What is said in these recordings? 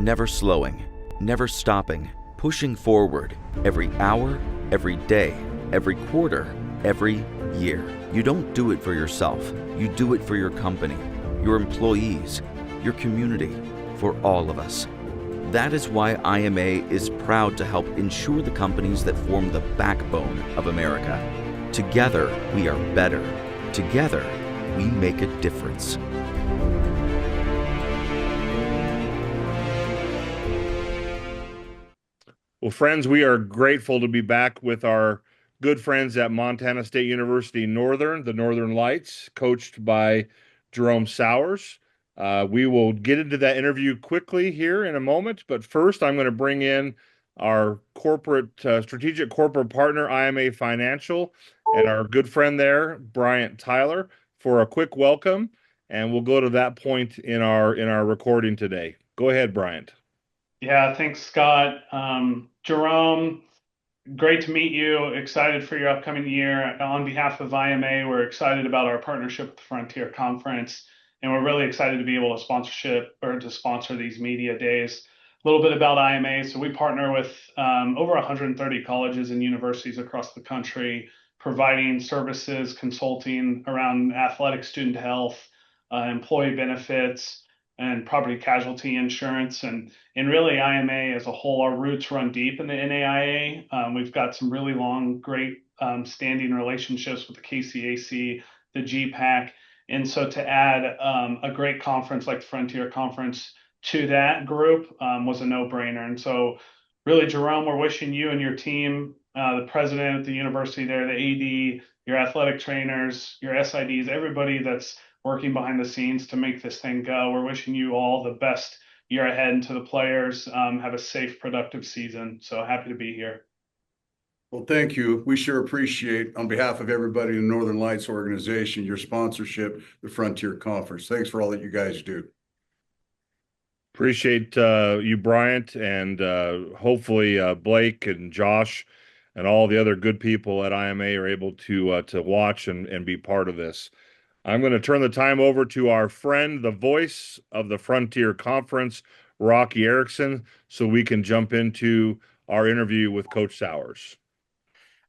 never slowing, never stopping, pushing forward every hour, every day, every quarter, every year. You don't do it for yourself. You do it for your company, your employees, your community, for all of us. That is why IMA is proud to help ensure the companies that form the backbone of America. Together, we are better. Together, we make a difference. Well, friends, we are grateful to be back with our good friends at Montana State University Northern, the Northern Lights, coached by Jerome Sowers. We will get into that interview quickly here in a moment, but first I'm going to bring in our strategic corporate partner, IMA Financial, and our good friend there, Bryant Tyler, for a quick welcome, and we'll go to that point in our recording today. Go ahead, Bryant. Yeah, thanks, Scott. Jerome, great to meet you. Excited for your upcoming year. On behalf of IMA, we're excited about our partnership with the Frontier Conference, and we're really excited to be able to sponsor these media days. A little bit about IMA. So we partner with over 130 colleges and universities across the country, providing services, consulting around athletic student health, employee benefits, and property casualty insurance. And really IMA as a whole, our roots run deep in the NAIA. We've got some really long, great standing relationships with the KCAC, the GPAC. And so to add a great conference like the Frontier Conference to that group was a no-brainer. And so really, Jerome, we're wishing you and your team, the president at the university there, the AD, your athletic trainers, your SIDs, everybody that's working behind the scenes to make this thing go. We're wishing you all the best year ahead, and to the players, have a safe, productive season. So happy to be here. Well, thank you. We sure appreciate, on behalf of everybody in the Northern Lights organization, your sponsorship, the Frontier Conference. Thanks for all that you guys do. Appreciate you, Bryant, and hopefully Blake and Josh and all the other good people at IMA are able to watch and be part of this. I'm going to turn the time over to our friend, the voice of the Frontier Conference, Rocky Erickson, so we can jump into our interview with Coach Sowers.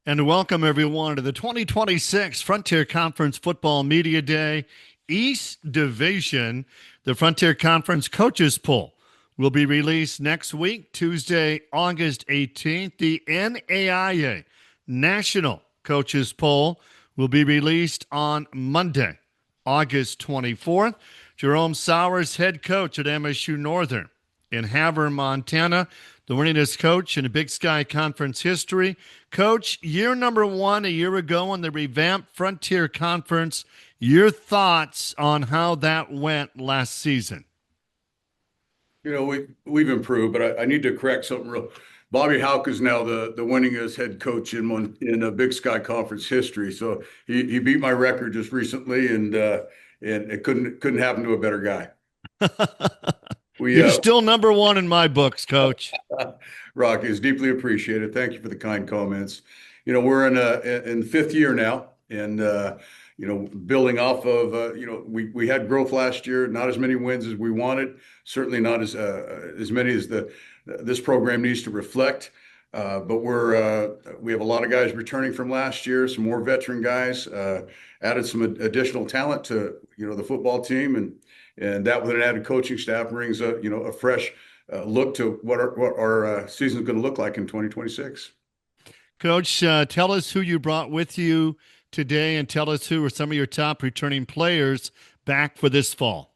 And welcome, everyone, to the 2026 Frontier Conference Football Media Day East Division. The Frontier Conference Coaches Poll will be released next week, Tuesday, August 18th. The NAIA National Coaches Poll will be released on Monday, August 24th. Jerome Sowers, head coach at MSU Northern in Havre, Montana, the winningest coach in the Big Sky Conference history. Coach, year number one a year ago in the revamped Frontier Conference. Your thoughts on how that went last season? You know, we've improved, but I need to correct something real. Bobby Houck is now the winningest head coach in a Big Sky Conference history. So he beat my record just recently, and it couldn't happen to a better guy. You're still number one in my books, Coach. Rocky, is deeply appreciated. Thank you for the kind comments. You know, we're in fifth year now, and you know, building off of you know, we had growth last year, not as many wins as we wanted, certainly not as many as this program needs to reflect. But we have a lot of guys returning from last year, some more veteran guys, added some additional talent to, you know, the football team, and that with an added coaching staff brings a fresh look to what our season is going to look like in 2026. Coach, tell us who you brought with you today, and tell us who are some of your top returning players back for this fall.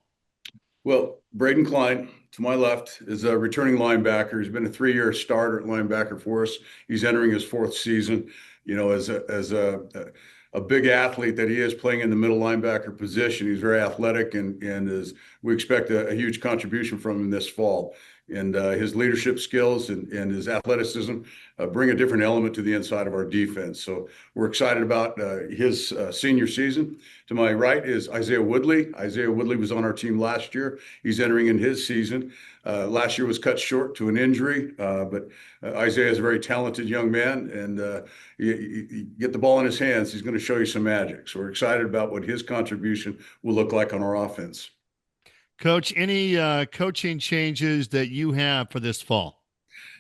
Well, Braden Klein, to my left, is a returning linebacker. He's been a 3-year starter at linebacker for us. He's entering his 4th season. You know, as a big athlete that he is, playing in the middle linebacker position, he's very athletic, and we expect a huge contribution from him this fall. And his leadership skills and his athleticism bring a different element to the inside of our defense. So we're excited about his senior season. To my right is Isaiah Woodley. Isaiah Woodley was on our team last year. He's entering in his season. Last year was cut short to an injury, but Isaiah is a very talented young man, and you get the ball in his hands, he's going to show you some magic. So we're excited about what his contribution will look like on our offense. Coach, any coaching changes that you have for this fall?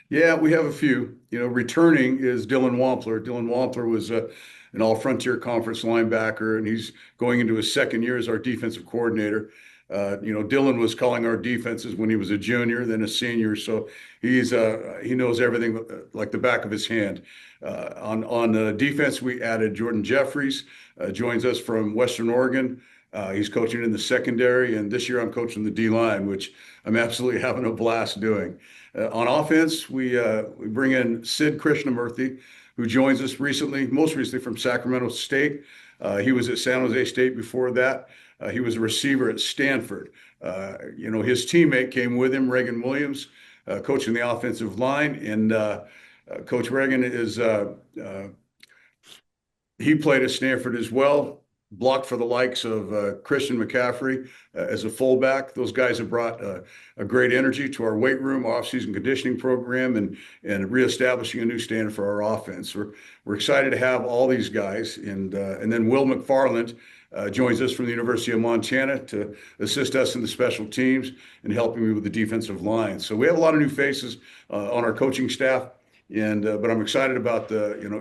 Yeah, we have a few. Returning is Dylan Wampler. Dylan Wampler was an all-Frontier Conference linebacker, and he's going into his second year as our defensive coordinator. Dylan was calling our defenses when he was a junior, then a senior, so he knows everything like the back of his hand. On defense, we added Jordan Jeffries, joins us from Western Oregon. He's coaching in the secondary, and this year I'm coaching the D line, which I'm absolutely having a blast doing. On offense, we bring in Sid Krishnamurthy, who joins us most recently from Sacramento State. He was at San Jose State before that. He was a receiver at Stanford. His teammate came with him, Reagan Williams, coaching the offensive line, and Coach Reagan he played at Stanford as well, blocked for the likes of Christian McCaffrey as a fullback. Those guys have brought a great energy to our weight room, off-season conditioning program, and reestablishing a new standard for our offense. We're excited to have all these guys, and then Will McFarland joins us from the University of Montana to assist us in the special teams and helping me with the defensive line. So we have a lot of new faces on our coaching staff. But I'm excited about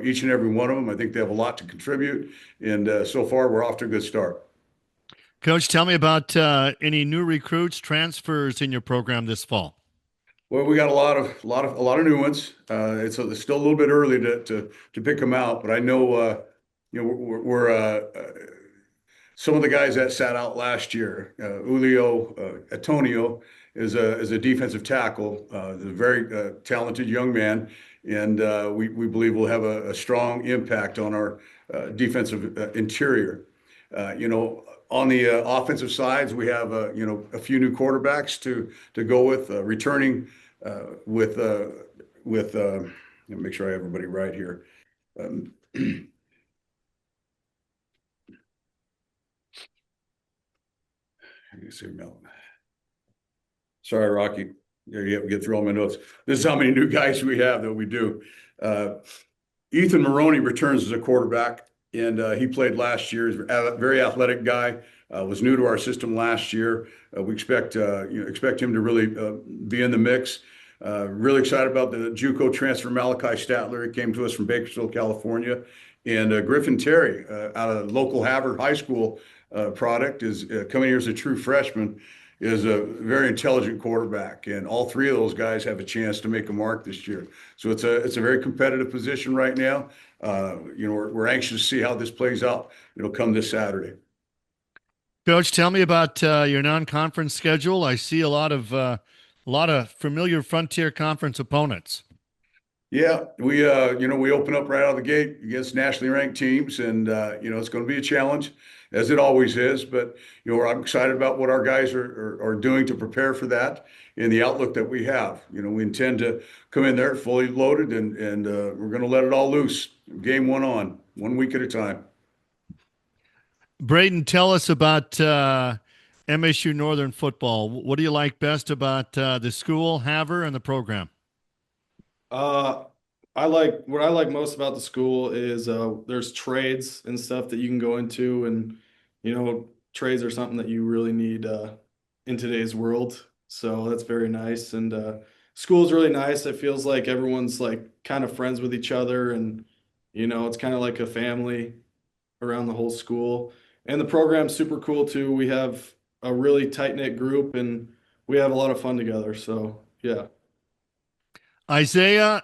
each and every one of them. I think they have a lot to contribute, and so far we're off to a good start. Coach, tell me about any new recruits, transfers in your program this fall. Well, we got a lot of new ones. It's still a little bit early to pick them out, but I know we're some of the guys that sat out last year. Julio Antonio is a defensive tackle, a very talented young man, and we believe will have a strong impact on our defensive interior. On the offensive sides, we have a few new quarterbacks to go with, returning with let me make sure I have everybody right here. Sorry, Rocky. You have to get through all my notes. This is how many new guys we have that we do. Ethan Maroney returns as a quarterback, and he played last year. He's a very athletic guy. Was new to our system last year. We expect him to really be in the mix. Really excited about the JUCO transfer Malachi Statler. He came to us from Bakersfield, California, and Griffin Terry out of local Havre High School product is coming here as a true freshman. Is a very intelligent quarterback, and all three of those guys have a chance to make a mark this year. So it's a very competitive position right now. We're anxious to see how this plays out. It'll come this Saturday. Coach, tell me about your non-conference schedule. I see a lot of familiar Frontier Conference opponents. Yeah, we open up right out of the gate against nationally ranked teams, and it's going to be a challenge, as it always is. But I'm excited about what our guys are doing to prepare for that and the outlook that we have. We intend to come in there fully loaded, and we're going to let it all loose. Game one week at a time. Braden, tell us about MSU Northern football. What do you like best about the school, Havre, and the program? What I like most about the school is there's trades and stuff that you can go into, and trades are something that you really need in today's world. So that's very nice, and school's really nice. It feels like everyone's like kind of friends with each other, and it's kind of like a family around the whole school. And the program's super cool too. We have a really tight-knit group, and we have a lot of fun together. So yeah. Isaiah,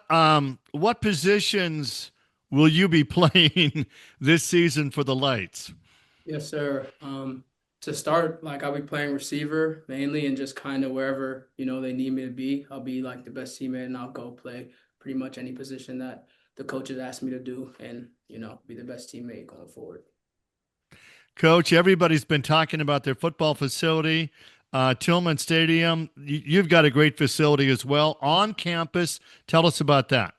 what positions will you be playing this season for the Lights? Yes, sir. To start, I'll be playing receiver mainly, and just kind of wherever, they need me to be. I'll be like the best teammate, and I'll go play pretty much any position that the coaches ask me to do, and, be the best teammate going forward. Coach, everybody's been talking about their football facility, Tillman Stadium. You've got a great facility as well on campus. Tell us about that.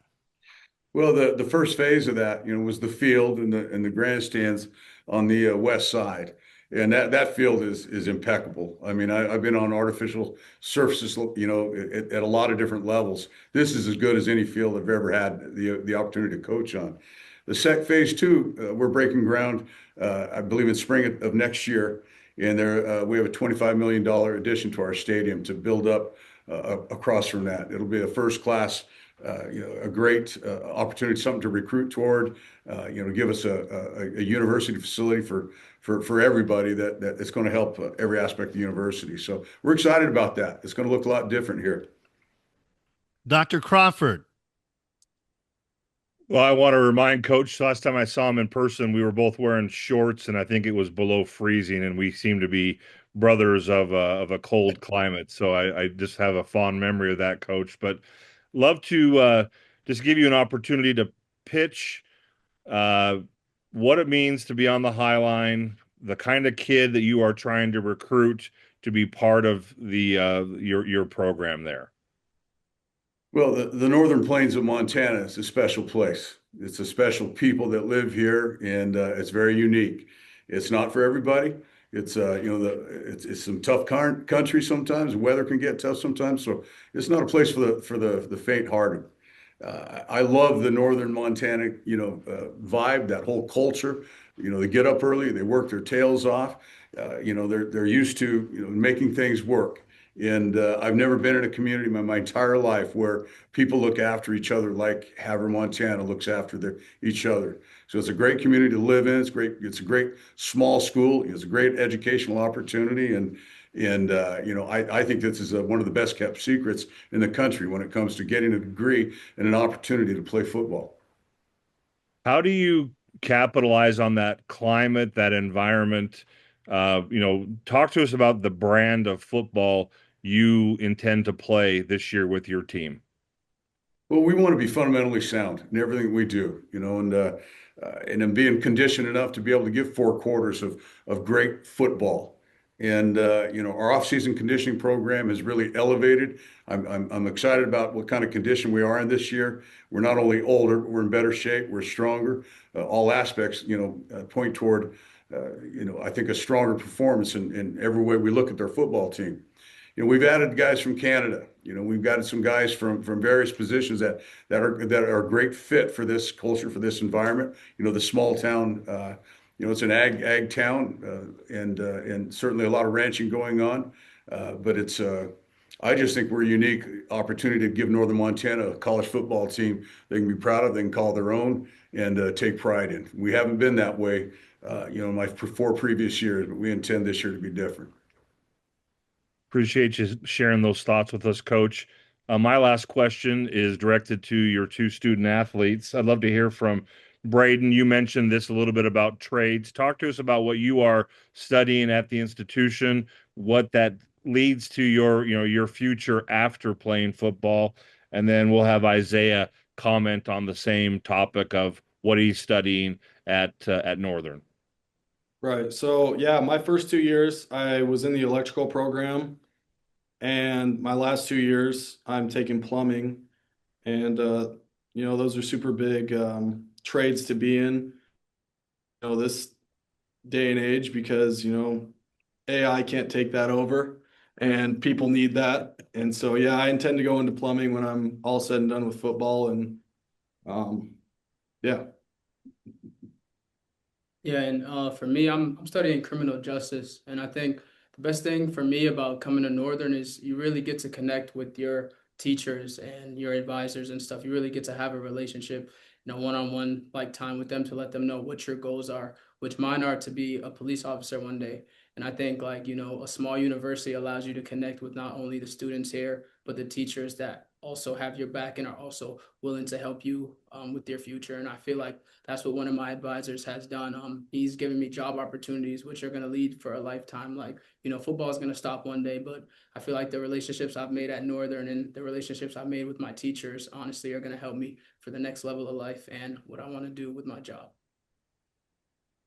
Well, the first phase of that, was the field and the grandstands on the west side, and that field is impeccable. I mean, I've been on artificial surfaces, at a lot of different levels. This is as good as any field I've ever had the opportunity to coach on. The phase two, we're breaking ground, I believe in spring of next year, And we have a $25 million addition to our stadium to build up across from that. It'll be a first class, a great opportunity, something to recruit toward, give us a university facility for everybody that's going to help every aspect of the university. So we're excited about that. It's going to look a lot different here. Dr. Crawford. Well, I want to remind Coach, last time I saw him in person, we were both wearing shorts, and I think it was below freezing, and we seem to be brothers of a cold climate. So I just have a fond memory of that, Coach. But love to just give you an opportunity to pitch uh, what it means to be on the High Line, the kind of kid that you are trying to recruit to be part of the your program there. Well, the Northern Plains of Montana is a special place. It's a special people that live here, and it's very unique. It's not for everybody. It's it's some tough country sometimes. The weather can get tough sometimes, so it's not a place for the faint-hearted. I love the Northern Montana, vibe, that whole culture. They get up early, they work their tails off. They're used to making things work. And I've never been in a community my entire life where people look after each other like Havre, Montana looks after each other. So it's a great community to live in. It's great. It's a great small school. It's a great educational opportunity. I think this is one of the best kept secrets in the country when it comes to getting a degree and an opportunity to play football. How do you capitalize on that climate, that environment? Talk to us about the brand of football you intend to play this year with your team. Well, we want to be fundamentally sound in everything we do, and then being conditioned enough to be able to give 4 quarters of great football. And our off-season conditioning program is really elevated. I'm excited about what kind of condition we are in this year. We're not only older, we're in better shape, we're stronger. All aspects, point toward, I think a stronger performance in every way we look at their football team. We've added guys from Canada. We've got some guys from various positions that are a great fit for this culture, for this environment. The small town, it's an ag town, and certainly a lot of ranching going on. But I just think we're a unique opportunity to give Northern Montana a college football team they can be proud of, they can call their own, and take pride in. We haven't been that way, in my 4 previous years, but we intend this year to be different. Appreciate you sharing those thoughts with us, Coach. My last question is directed to your 2 student athletes. I'd love to hear from Braden. You mentioned this a little bit about trades. Talk to us about what you are studying at the institution, what that leads to your future after playing football, and then we'll have Isaiah comment on the same topic of what he's studying at Northern. Right. So yeah, my first 2 years I was in the electrical program, and my last 2 years I'm taking plumbing, and those are super big trades to be in. This day and age, because AI can't take that over, and people need that. And so yeah, I intend to go into plumbing when I'm all said and done with football, and yeah. Yeah, and for me, I'm studying criminal justice, and I think the best thing for me about coming to Northern is you really get to connect with your teachers and your advisors and stuff. You really get to have a relationship, one-on-one like time with them to let them know what your goals are, which mine are to be a police officer one day. And I think a small university allows you to connect with not only the students here, but the teachers that also have your back and are also willing to help you with your future. And I feel like that's what one of my advisors has done. He's given me job opportunities, which are going to lead for a lifetime. Football is going to stop one day, but I feel like the relationships I've made at Northern and the relationships I've made with my teachers, honestly, are going to help me for the next level of life and what I want to do with my job.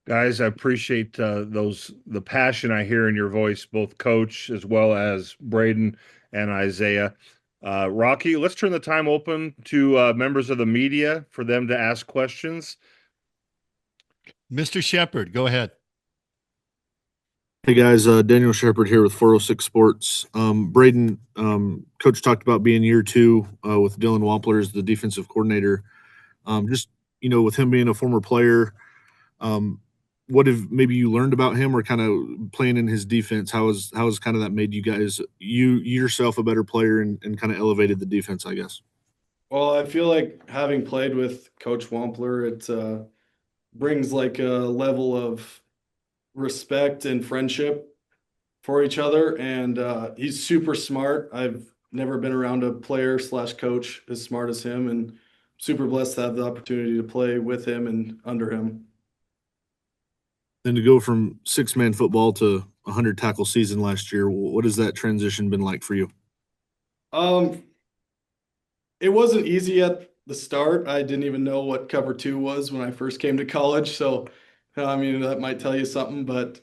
Guys, I appreciate the passion I hear in your voice, both Coach as well as Braden and Isaiah. Rocky, let's turn the time open to members of the media for them to ask questions. Mr. Shepard, go ahead. Hey guys, Daniel Shepard here with 406 Sports. Braden, Coach talked about being year 2 with Dylan Wampler as the defensive coordinator. With him being a former player, what have maybe you learned about him, or kind of playing in his defense? How has kind of that made you yourself a better player and kind of elevated the defense, I guess? Well, I feel like having played with Coach Wampler, it brings like a level of respect and friendship for each other. And he's super smart. I've never been around a player slash coach as smart as him, and super blessed to have the opportunity to play with him and under him. Then to go from 6-man football to 100 tackle season last year, what has that transition been like for you? It wasn't easy at the start. I didn't even know what cover two was when I first came to college. So, I mean, that might tell you something, but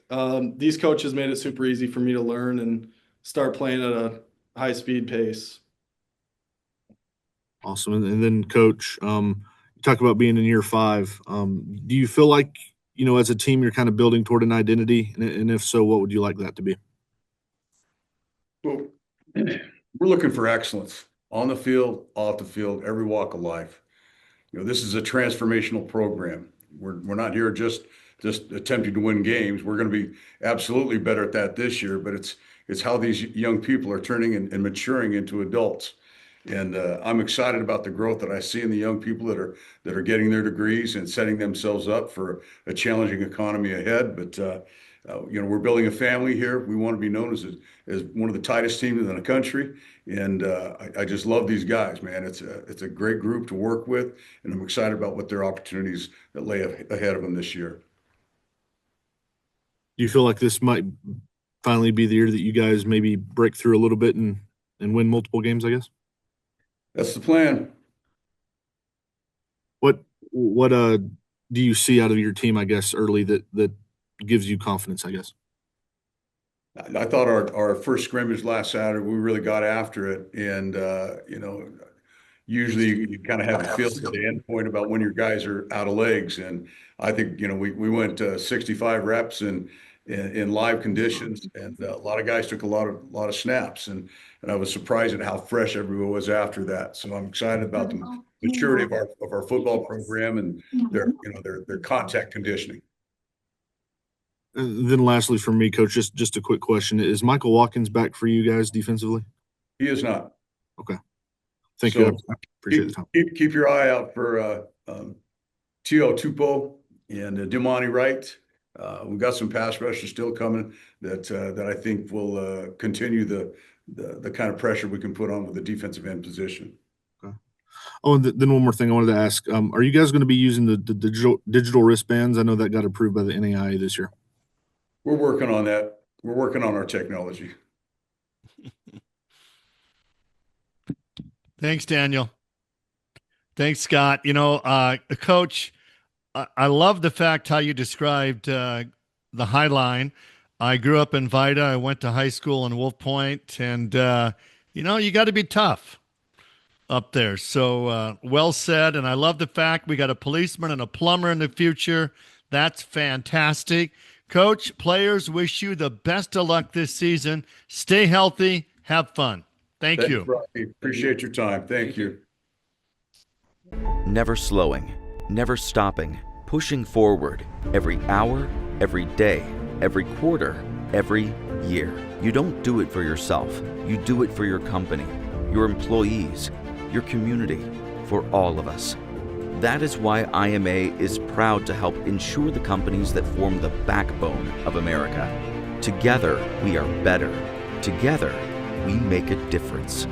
these coaches made it super easy for me to learn and start playing at a high speed pace. Awesome. And then, Coach, you talk about being in year 5. Do you feel like, as a team, you're kind of building toward an identity? And if so, what would you like that to be? Well, we're looking for excellence on the field, off the field, every walk of life. This is a transformational program. We're not here just attempting to win games. We're going to be absolutely better at that this year, but it's how these young people are turning and maturing into adults. And I'm excited about the growth that I see in the young people that are getting their degrees and setting themselves up for a challenging economy ahead. But we're building a family here. We want to be known as one of the tightest teams in the country, and I just love these guys, man. It's a great group to work with, and I'm excited about what their opportunities that lay ahead of them this year. Do you feel like this might finally be the year that you guys maybe break through a little bit and win multiple games, I guess? That's the plan. What do you see out of your team, I guess, early that gives you confidence, I guess? I thought our first scrimmage last Saturday, we really got after it. And, usually you kind of have a feel to the end point about when your guys are out of legs. And I think, we went 65 reps in live conditions, and a lot of guys took a lot of snaps. And I was surprised at how fresh everyone was after that. So I'm excited about the maturity of our football program and their contact conditioning. And then lastly for me, Coach, just a quick question. Is Michael Watkins back for you guys defensively? He is not. Okay. Thank you. I appreciate the time. Keep your eye out for T.O. Tupou and Dimani Wright. We've got some pass rushers still coming that I think will continue the kind of pressure we can put on with the defensive end position. Okay. Oh, and then one more thing I wanted to ask. Are you guys going to be using the digital wristbands? I know that got approved by the NAIA this year. We're working on that. We're working on our technology. Thanks, Daniel. Thanks, Scott. Coach, I love the fact how you described the High Line. I grew up in Vida. I went to high school in Wolf Point, and you got to be tough up there. So well said. And I love the fact we got a policeman and a plumber in the future. That's fantastic. Coach, players, wish you the best of luck this season. Stay healthy. Have fun. Thank you. Rocky. Appreciate your time. Thank you. Never slowing, never stopping, pushing forward every hour, every day, every quarter, every year. You don't do it for yourself. You do it for your company, your employees, your community, for all of us. That is why IMA is proud to help ensure the companies that form the backbone of America. Together, we are better. Together, we make a difference.